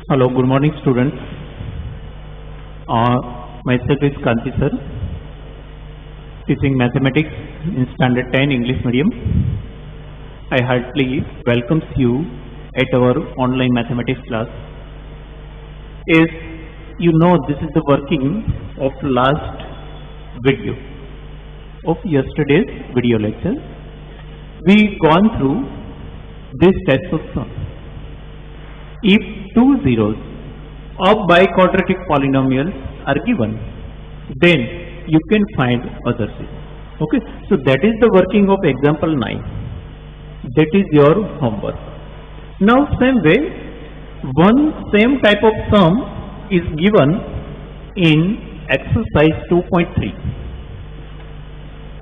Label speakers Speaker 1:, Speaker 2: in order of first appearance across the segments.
Speaker 1: Hello, good morning students. Myself is Kanti sir, teaching mathematics in standard 10 English medium. I heartily welcomes you at our online mathematics class. As you know, this is the working of last video of yesterday's video lecture. We gone through this types of sum. If two zeros of biquadratic polynomials are given, then you can find other zeros. Okay, so that is the working of example 9. That is your homework. Now same way, one same type of sum is given in exercise 2.3.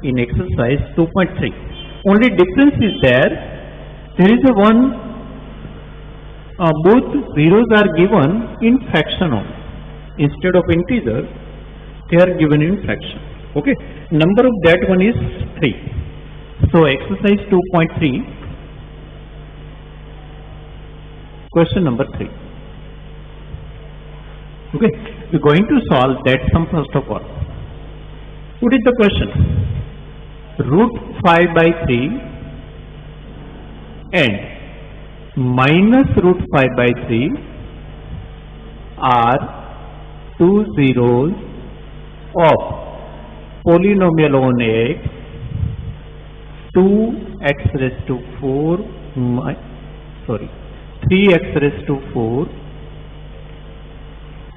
Speaker 1: In exercise 2.3, only difference is there is a one. Both zeros are given in fraction only. Instead of integer, they are given in fraction. Okay, number of that one is 3. So exercise 2.3, question number 3. Okay, we are going to solve that sum first of all. What is the question? Root 5 by 3 and minus root 5 by 3 are two zeros of polynomial on x 2x raised to 4 3x raised to 4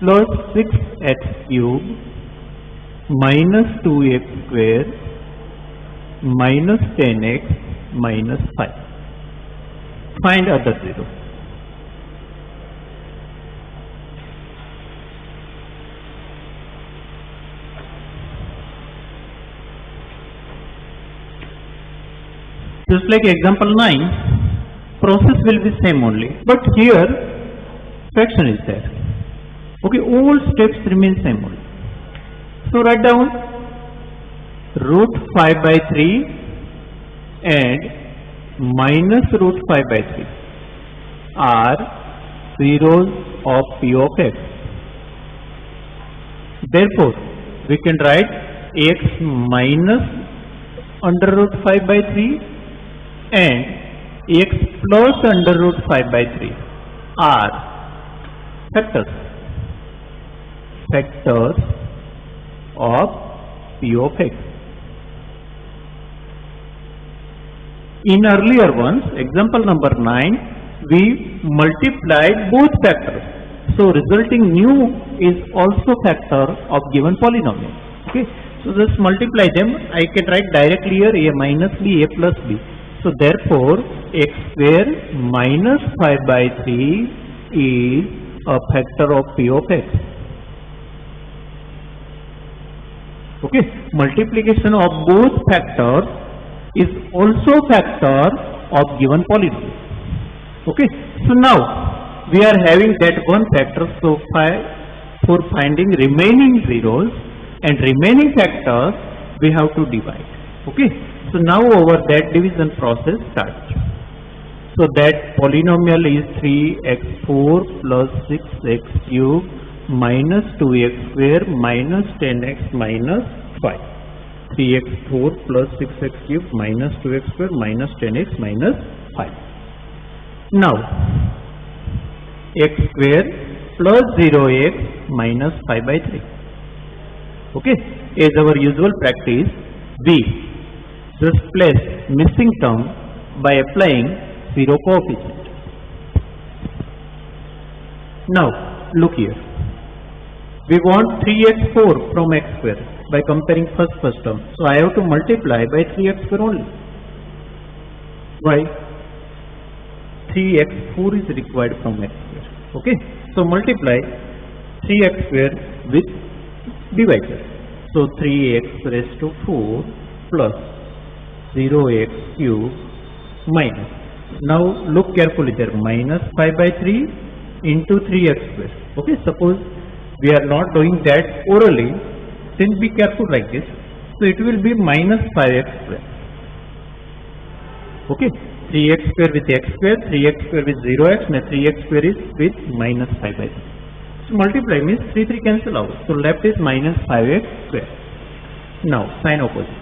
Speaker 1: plus 6x cube minus 2x square minus 10x minus 5. Find other zero. Just like example 9, process will be same only, but here fraction is there. Okay, all steps remain same only. So write down root 5 by 3 and minus root 5 by 3 are zeros of p of x. Therefore, we can write x minus under root 5 by 3 and x plus under root 5 by 3 are factors of p of x. In earlier ones, example number 9, we multiplied both factors. So resulting new is also factor of given polynomial. Okay, so just multiply them. I can write directly here a minus b, a plus b. So therefore, x square minus 5 by 3 is a factor of p of x. Okay, multiplication of both factors is also factor of given polynomial. Okay, so now we are having that one factor, so for finding remaining zeros and remaining factors we have to divide. Okay, so now over that division process starts. So that polynomial is 3x4 plus 6x cube minus 2x square minus 10x minus 5. 3x4 plus 6x cube minus 2x square minus 10x minus 5. Now, x square plus 0x minus 5 by 3. Okay, as our usual practice, we just place missing term by applying 0 coefficient. Now, look here. We want 3x4 from x square by comparing first term. So I have to multiply by 3x square only. Why? 3x4 is required from x square. Okay, so multiply 3x square with divisor. So 3x raised to 4 plus 0x cube minus. Now look carefully there, minus 5 by 3 into 3x square. Okay, suppose we are not doing that orally, then be careful like this. So it will be minus 5x square. Okay, 3x square with x square, 3x square with 0x, and 3x square is with minus 5 by 3. So multiply means 3 cancel out. So left is minus 5x square. Now sign opposite.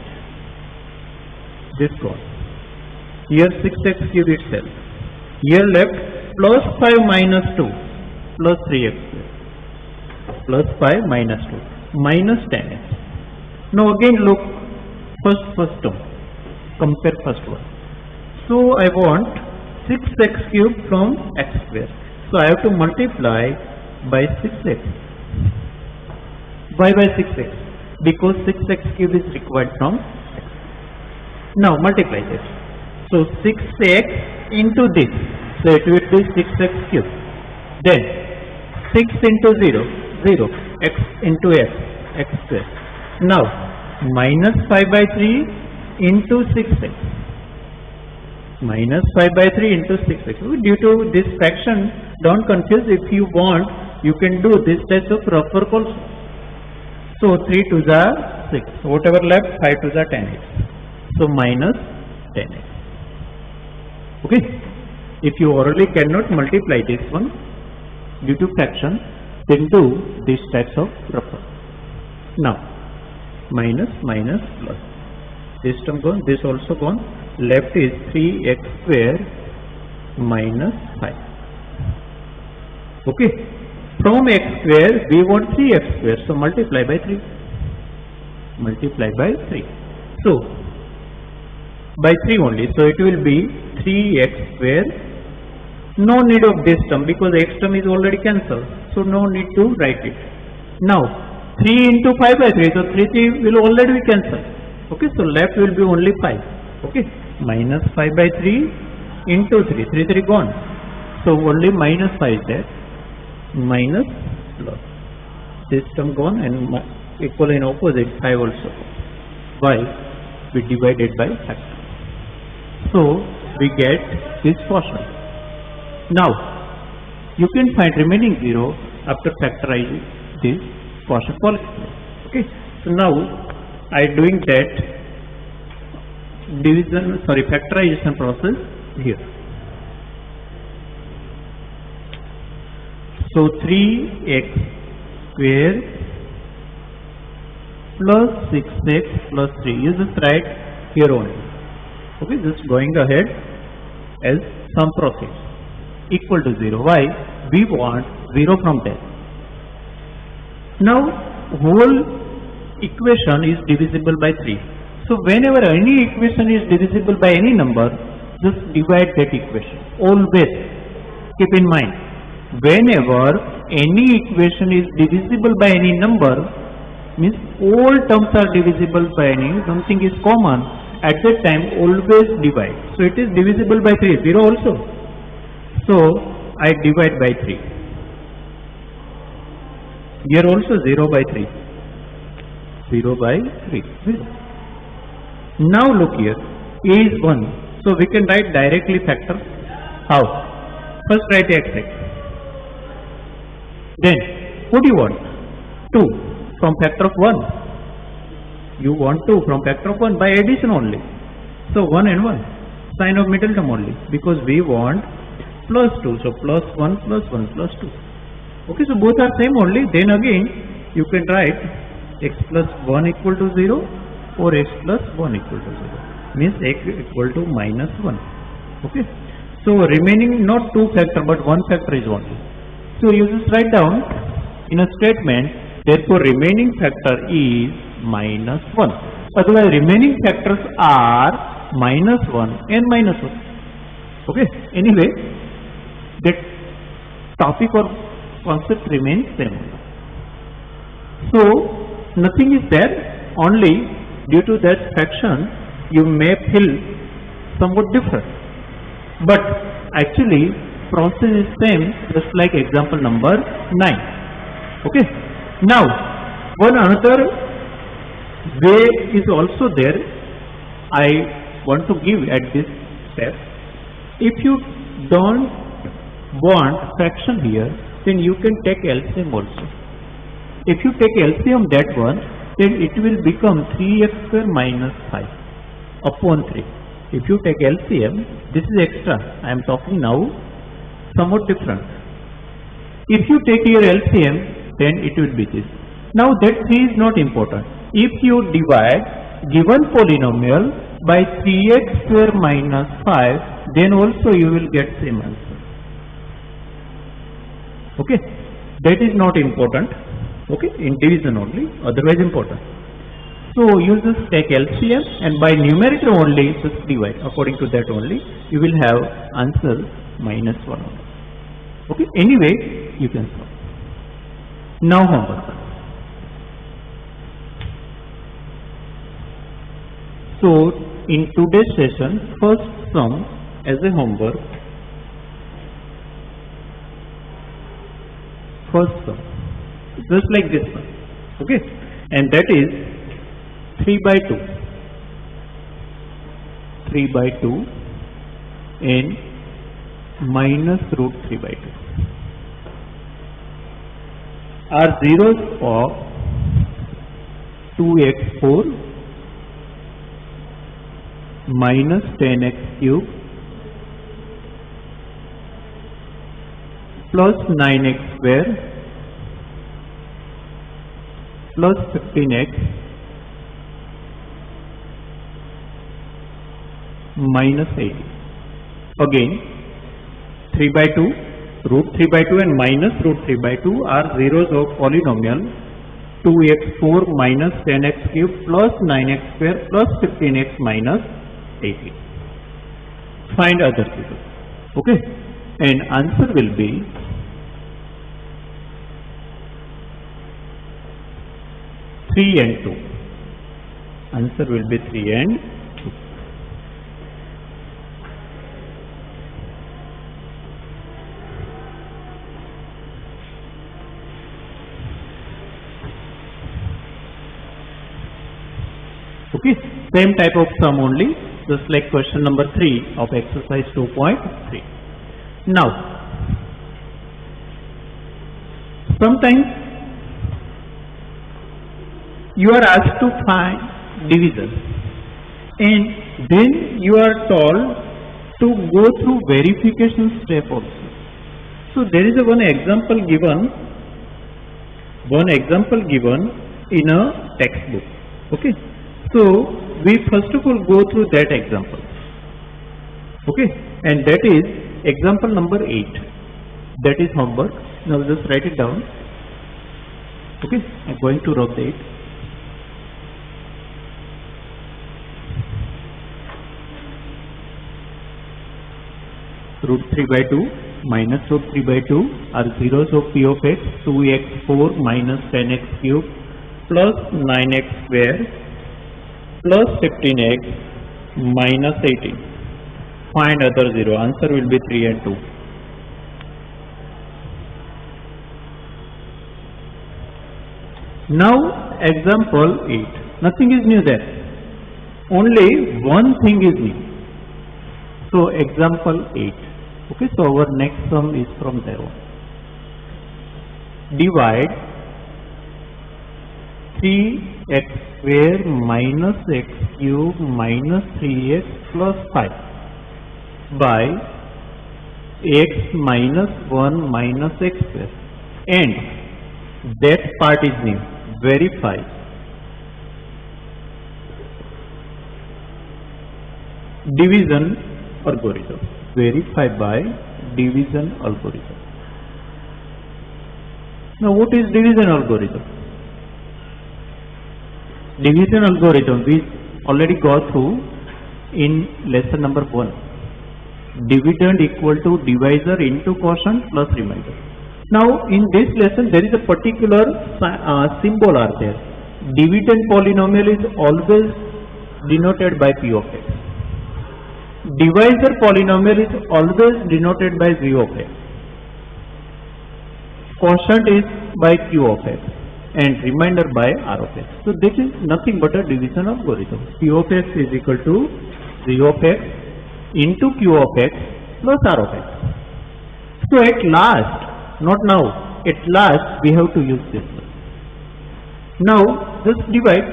Speaker 1: This gone. Here 6x cube itself. Here left plus 5 minus 2 plus 3x square. Plus 5 minus 2 minus 10x. Now again look first term. Compare first one. So I want 6x cube from x square. So I have to multiply by 6x. Why by 6x? Because 6x cube is required from x. Now multiply this. So 6x into this. So it will be 6x cube. Then 6 into 0, 0. X into x, x square. Now minus 5 by 3 into 6x. Minus 5 by 3 into 6x. Due to this fraction, don't confuse. If you want, you can do this type of rough work also. So 3 to the 6. Whatever left, 5 to the 10x. So minus 10x. Okay. If you orally cannot multiply this one due to fraction, then do these types of rough work. Now minus plus. This term gone, this also gone. Left is 3x square minus 5. Okay. From x square we want 3x square. So multiply by 3. Multiply by 3. So by 3 only. So it will be 3x square. No need of this term because x term is already cancelled. So no need to write it. Now 3 into 5 by 3. So 3 will already be cancelled. Okay. So left will be only 5. Okay. Minus 5 by 3 into 3. 3 gone. So only minus 5 is there. Minus plus. This term gone and equal and opposite 5 also. Why? We divided by factor. So we get this portion. Now you can find remaining 0 after factorizing this portion polynomial. Okay. So now I am doing that factorization process here. So 3x square plus 6x plus 3. You just write here only. Okay, just going ahead as some process equal to 0. Why? We want 0 from there. Now whole equation is divisible by 3. So whenever any equation is divisible by any number, just divide that equation. Always keep in mind, whenever any equation is divisible by any number, means all terms are divisible by any, something is common, at that time always divide. So it is divisible by 3, 0 also. So I divide by 3. Here also 0 by 3. 0 by 3. 0. Now look here, a is 1. So we can write directly factor. How? First write xx. Then what do you want? 2 from factor of 1. You want 2 from factor of 1 by addition only. So 1 and 1. Sign of middle term only. Because we want plus 2. So plus 1 plus 1 plus 2. Okay, so both are same only. Then again you can write x plus 1 equal to 0 or x plus 1 equal to 0. Means x equal to minus 1. Okay. So remaining not 2 factor but 1 factor is only. So you just write down in a statement, therefore remaining factor is minus 1. Otherwise remaining factors are minus 1 and minus 1. Okay. Anyway, that topic or concept remains same. So nothing is there, only due to that fraction you may feel somewhat different. But actually process is same, just like example number 9. Okay. Now one another way is also there I want to give at this step. If you don't want fraction here, then you can take LCM also. If you take LCM that one, then it will become 3x square minus 5 upon 3. If you take LCM, this is extra. I am talking now somewhat different. If you take your LCM, then it will be this. Now that 3 is not important. If you divide given polynomial by 3x square minus 5, then also you will get same answer. Okay, that is not important. Okay, in division only, otherwise important. So you just take LCM and by numerator only just divide. According to that only you will have answer minus 1 only. Okay, anyway you can solve. Now homework. So in today's session, first sum as a homework. First sum, just like this one. Okay, and that is 3 by 2. 3 by 2 and minus root 3 by 2 are zeros of 2x4 minus 10x cube plus 9x square plus 15x minus 80. Again 3 by 2, root 3 by 2 and minus root 3 by 2 are zeros of polynomial 2x4 minus 10x cube plus 9x square plus 15x minus 80. Find other zeros. Okay, and answer will be 3 and 2. Answer will be 3 and 2. Okay, same type of sum only, just like question number 3 of exercise 2.3. Now, sometimes you are asked to find division and then you are told to go through verification step also. So there is one example given in a textbook. Okay, so we first of all go through that example. Okay, and that is example number 8. That is homework. Now just write it down. Okay, I am going to rub the it. Root 3 by 2 minus root 3 by 2 are zeros of p of x 2x4 minus 10x cube plus 9x square plus 15x minus 18. Find other zero. Answer will be 3 and 2. Now example 8. Nothing is new there. Only one thing is new. So example 8. Okay, so our next sum is from there on. Divide 3x square minus x cube minus 3x plus 5 by x minus 1 minus x square, and that part is new. Verify division algorithm. Verify by division algorithm. Now what is division algorithm? Division algorithm we already got through in lesson number 1. Dividend equal to divisor into quotient plus remainder. Now in this lesson there is a particular symbol are there. Dividend polynomial is always denoted by p of x. Divisor polynomial is always denoted by g of x. Quotient is by q of x and remainder by r of x. So this is nothing but a division algorithm. P of x is equal to g of x into q of x plus r of x. So at last, not now, at last we have to use this one. Now just divide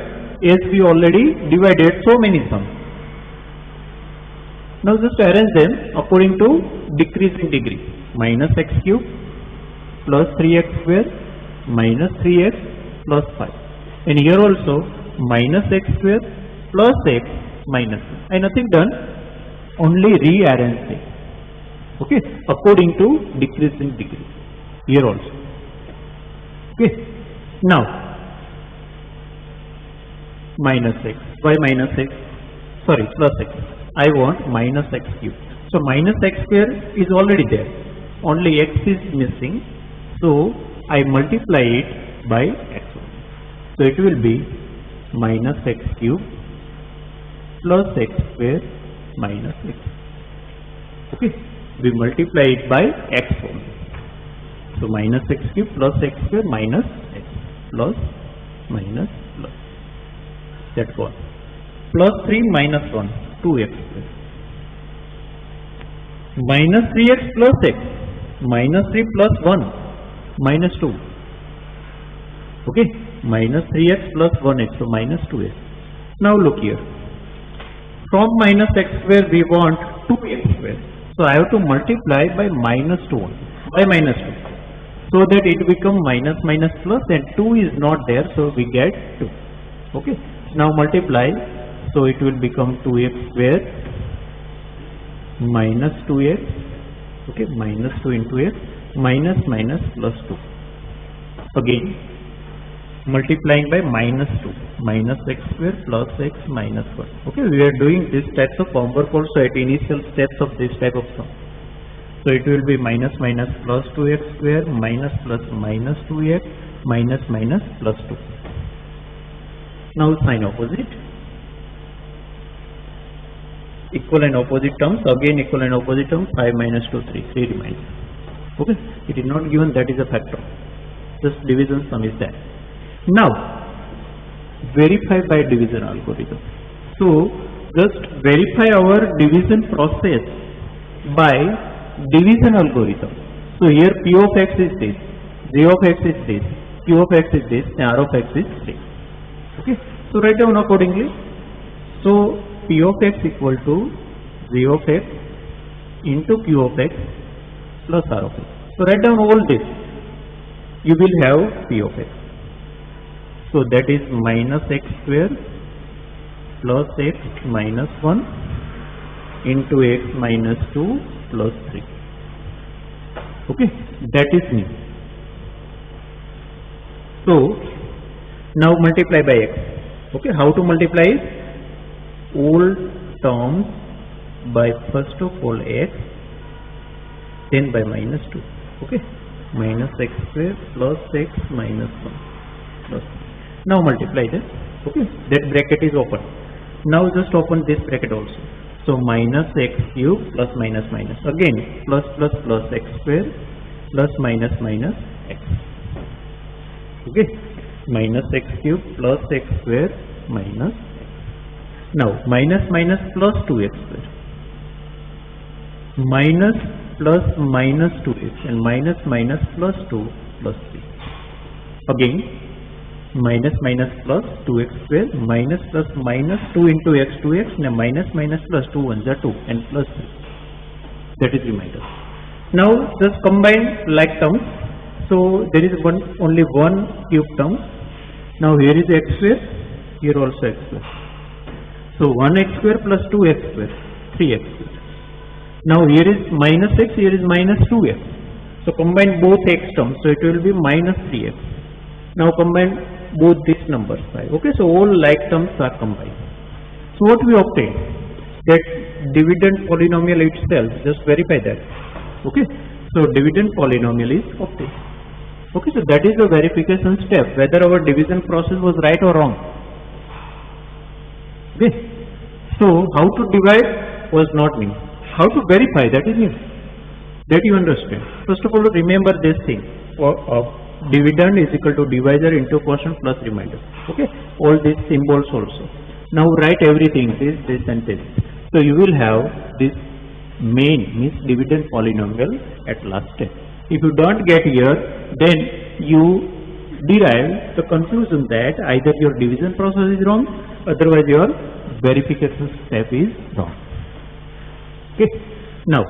Speaker 1: as we already divided so many sums. Now just arrange them according to decreasing degree. Minus x cube plus 3x square minus 3x plus 5. And here also minus x square plus x minus 1. And nothing done, only rearrange it. Okay, according to decreasing degree. Here also. Okay, now minus x. Why minus x? Sorry, plus x. I want minus x cube. So minus x square is already there. Only x is missing. So I multiply it by x. So it will be minus x cube plus x square minus x. Okay, we multiply it by x only. So minus x cube plus x square minus x plus minus plus. That's all. Plus 3 minus 1, 2x square. Minus 3x plus x. Minus 3 plus 1, minus 2. Okay, minus 3x plus 1x, so minus 2x. Now look here. From minus x square we want 2x square. So I have to multiply by minus 2. Why minus 2? So that it become minus minus plus, and 2 is not there, so we get 2. Okay, now multiply, so it will become 2x square minus 2x. Okay, minus 2 into x minus minus plus 2. Again multiplying by minus 2, minus x square plus x minus 1. Okay, we are doing this types of homework also at initial steps of this type of sum. So it will be minus minus plus 2x square minus plus minus 2x minus minus plus 2. Now sign opposite. Equal and opposite terms, again equal and opposite terms, 5 minus 2, 3 remains. Okay, it is not given, that is a factor. Just division sum is there. Now verify by division algorithm. So just verify our division process by division algorithm. So here P of x is this, G of x is this, Q of x is this, and R of x is this. Okay, so write down accordingly. So P of x equal to G of x into Q of x plus R of x. So write down all this. You will have P of x. So that is minus x square plus x minus 1 into x minus 2 plus 3. Okay, that is new. So now multiply by x. Okay, how to multiply it? All terms by first of all x, then by minus 2. Okay, minus x square plus x minus 1 plus 3. Now multiply this. Okay, that bracket is open. Now just open this bracket also. So minus x cube plus minus minus, again plus plus plus x square plus minus minus x. Okay, minus x cube plus x square minus x. Now minus minus plus 2x square, minus plus minus 2x, and minus minus plus 2 plus 3. Again minus minus plus 2x square minus plus minus 2 into x 2x, and minus minus plus 2 ones are 2 and plus 3. That is remainder. Now just combine like terms. So there is only one cube term. Now here is x square, here also x square. So 1x square plus 2x square, 3x square. Now here is minus x, here is minus 2x. So combine both x terms, so it will be minus 3x. Now combine both these numbers by. Okay, so all like terms are combined. So what we obtain? That dividend polynomial itself, just verify that. Okay, so dividend polynomial is obtained. Okay, so that is the verification step, whether our division process was right or wrong. Okay, so how to divide was not new. How to verify, that is new. That you understand. First of all, remember this thing. Dividend is equal to divisor into quotient plus remainder. Okay, all these symbols also. Now write everything, this and this. So you will have this main means dividend polynomial at last step. If you don't get here, then you derive the conclusion that either your division process is wrong, otherwise your verification step is wrong. Okay. Now,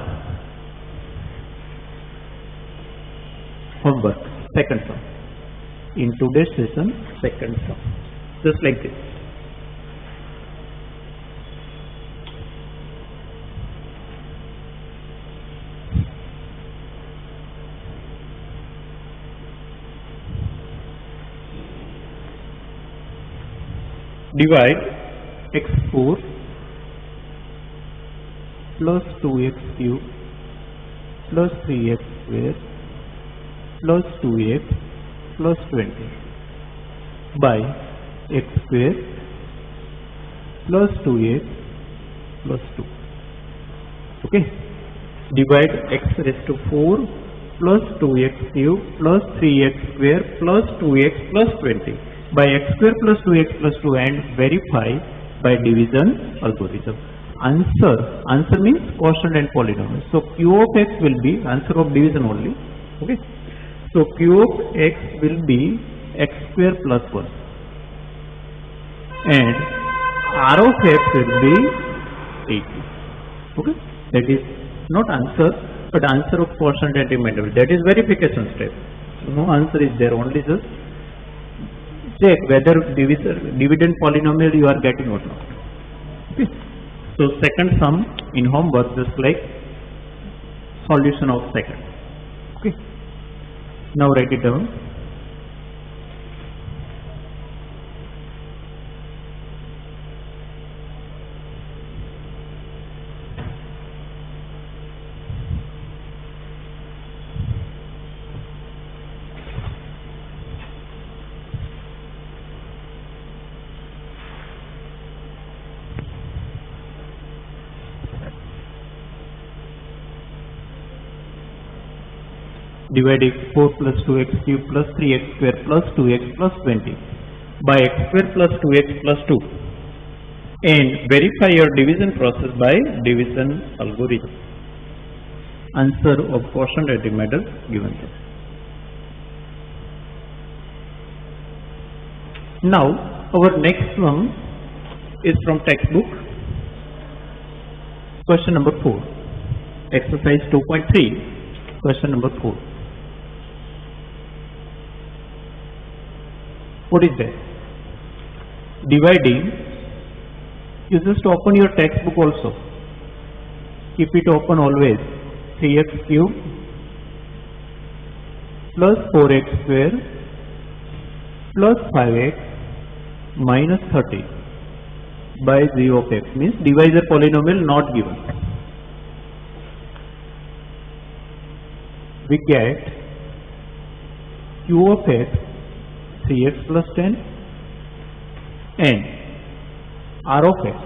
Speaker 1: homework, second sum. In today's session, second sum. Just like this. Divide x4 plus 2x cube plus 3x square plus 2x plus 20 by x square plus 2x plus 2. Okay. Divide x raised to 4 plus 2x cube plus 3x square plus 2x plus 20 by x square plus 2x plus 2 and verify by division algorithm. Answer means quotient and polynomial. So q of x will be answer of division only. Okay. So q of x will be x square plus 1 and r of x will be 80. Okay. That is not answer but answer of quotient and remainder. That is verification step. So no answer is there, only just check whether dividend polynomial you are getting or not. Okay. So second sum in homework, just like solution of second. Okay. Now write it down. Divide x4 plus 2x cube plus 3x square plus 2x plus 20 by x square plus 2x plus 2 and verify your division process by division algorithm. Answer of quotient and remainder given there. Now our next one is from textbook. Question number 4. Exercise 2.3. Question number 4. What is that? Dividing, you just open your textbook also. Keep it open always. 3x cube plus 4x square plus 5x minus 30 by 0 of x means divisor polynomial not given. We get q of x 3x plus 10 and r of x,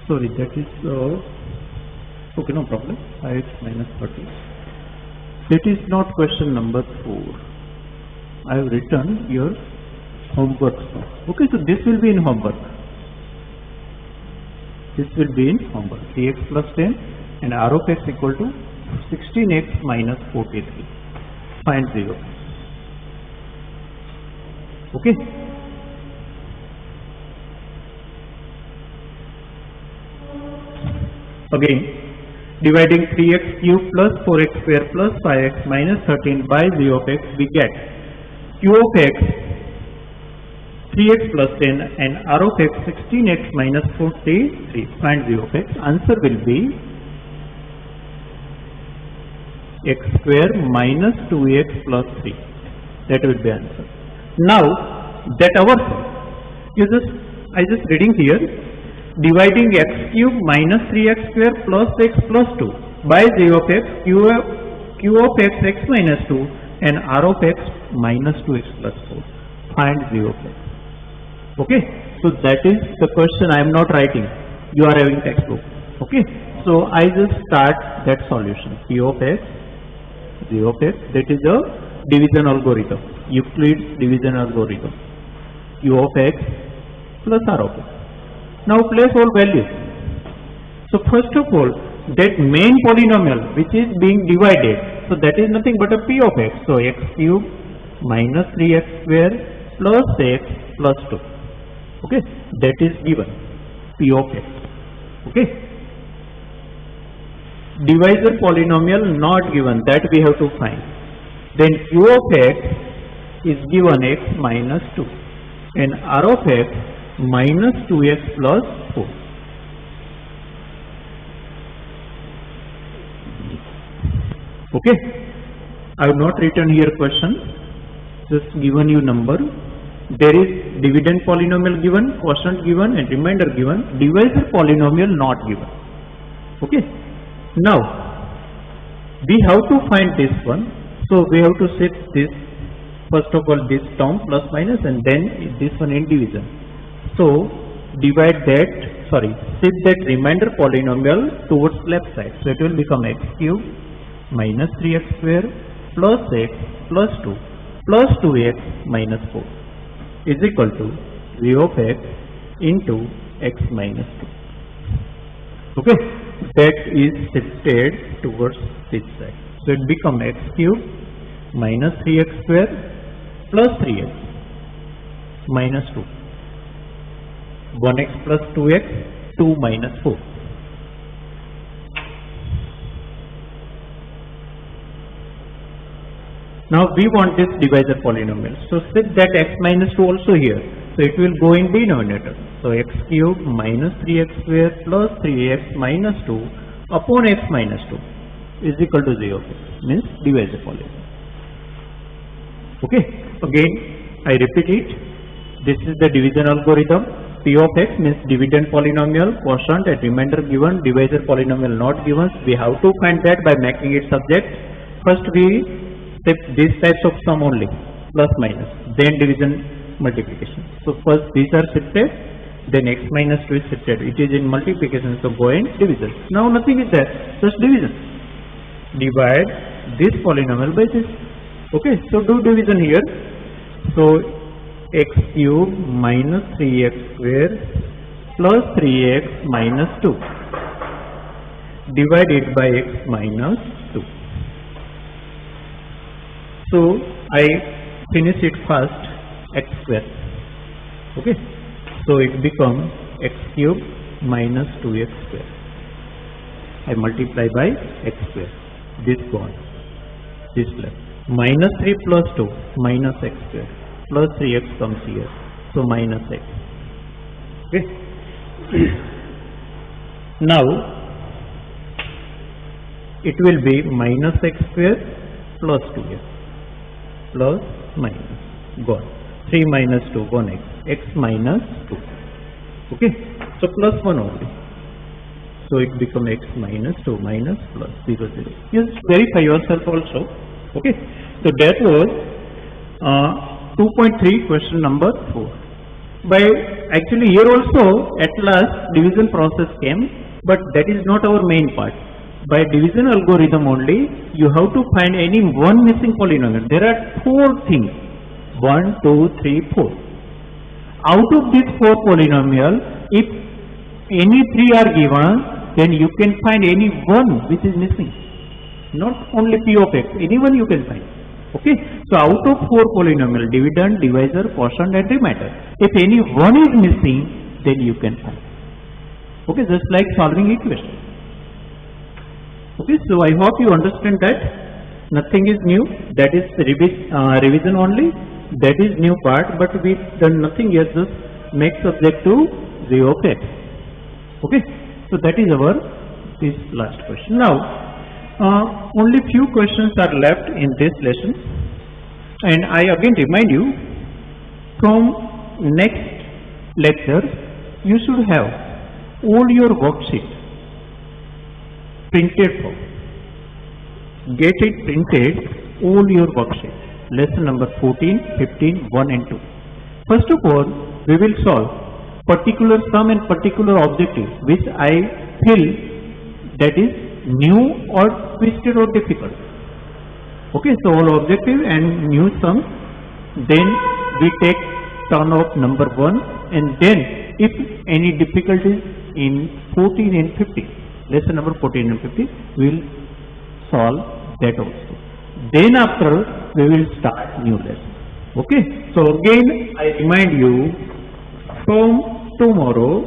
Speaker 1: sorry that is okay, no problem, 5x minus 30. That is not question number 4. I have written your homework. Okay, so this will be in homework. This will be in homework. 3x plus 10 and r of x equal to 16x minus 43. Find 0. Okay. Again, dividing 3x cube plus 4x square plus 5x minus 13 by 0 of x, we get q of x 3x plus 10 and r of x 16x minus 43. Find 0 of x. Answer will be x square minus 2x plus 3. That will be answer. Now that our I just reading here, dividing x cube minus 3x square plus x plus 2 by 0 of x, q of x x minus 2 and r of x minus 2x plus 4. Find 0 of x. Okay, so that is the question. I am not writing, you are having textbook. Okay, so I just start that solution. P of x 0 of x, that is a division algorithm, Euclid's division algorithm. Q of x plus r of x. Now place all values. So first of all, that main polynomial which is being divided, so that is nothing but a p of x. So x cube minus 3x square plus x plus 2. Okay, that is given p of x. Okay. Divisor polynomial not given, that we have to find. Then q of x is given x minus 2 and r of x minus 2x plus 4. Okay. I have not written here question, just given you number. There is dividend polynomial given, quotient given and remainder given, divisor polynomial not given. Okay. Now we have to find this one, so we have to set this, first of all this term plus minus and then this one in division. So divide that, shift that remainder polynomial towards left side, so it will become x cube minus 3x square plus x plus 2 plus 2x minus 4 is equal to v of x into x minus 2. Okay, that is shifted towards this side, so it becomes x cube minus 3x square plus 3x minus 2, 1x plus 2x, 2 minus 4. Now we want this divisor polynomial, so set that x minus 2 also here, so it will go in denominator. So x cube minus 3x square plus 3x minus 2 upon x minus 2 is equal to 0, means divisor polynomial. Okay, again I repeat it, this is the division algorithm. P of x means dividend polynomial, quotient and remainder given, divisor polynomial not given. We have to find that by making it subject. First we step these types of sum only, plus minus, then division multiplication. So first these are shifted, then x minus 2 is shifted. It is in multiplication, so go in division. Now nothing is there, just division. Divide this polynomial by this. Okay, so do division here. So x cube minus 3x square plus 3x minus 2 divided by x minus 2. So I finish it first, x square. Okay, so it becomes x cube minus 2x square. I multiply by x square. This gone, this left. Minus 3 plus 2 minus x square plus 3x comes here, so minus x. Okay. Now it will be minus x square plus 2x plus minus, gone. 3 minus 2, 1x, x minus 2. Okay, so plus 1 only. So it becomes x minus 2 minus plus 0, 0. Just verify yourself also. Okay, so that was 2.3 question number 4. By actually here also at last division process came, but that is not our main part. By division algorithm only, you have to find any one missing polynomial. There are 4 things, 1, 2, 3, 4. Out of these 4 polynomial, if any 3 are given, then you can find any one which is missing. Not only p of x, any one you can find. Okay, so out of 4 polynomial, dividend, divisor, quotient and remainder, if any one is missing, then you can find. Okay, just like solving equation. Okay, so I hope you understand that nothing is new, that is revision only, that is new part, but we done nothing yet, just make subject to 0 of x. Okay, so that is our this last question. Now only few questions are left in this lesson, and I again remind you, from next lecture you should have all your worksheet printed form. Get it printed, all your worksheet, lesson number 14, 15, 1 and 2. First of all, we will solve particular sum and particular objective which I feel that is new or twisted or difficult. Okay, so all objective and new sum, then we take turn of number 1, and then if any difficulties in 14 and 15, lesson number 14 and 15, we will solve that also. Then after we will start new lesson. Okay, so again I remind you, from tomorrow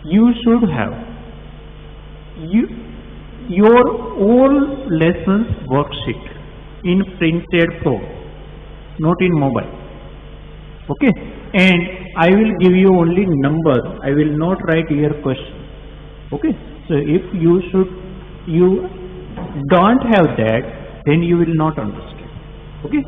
Speaker 1: you should have your all lessons worksheet in printed form, not in mobile. Okay, and I will give you only numbers. I will not write here question. Okay, so if you don't have that, then you will not understand. Okay.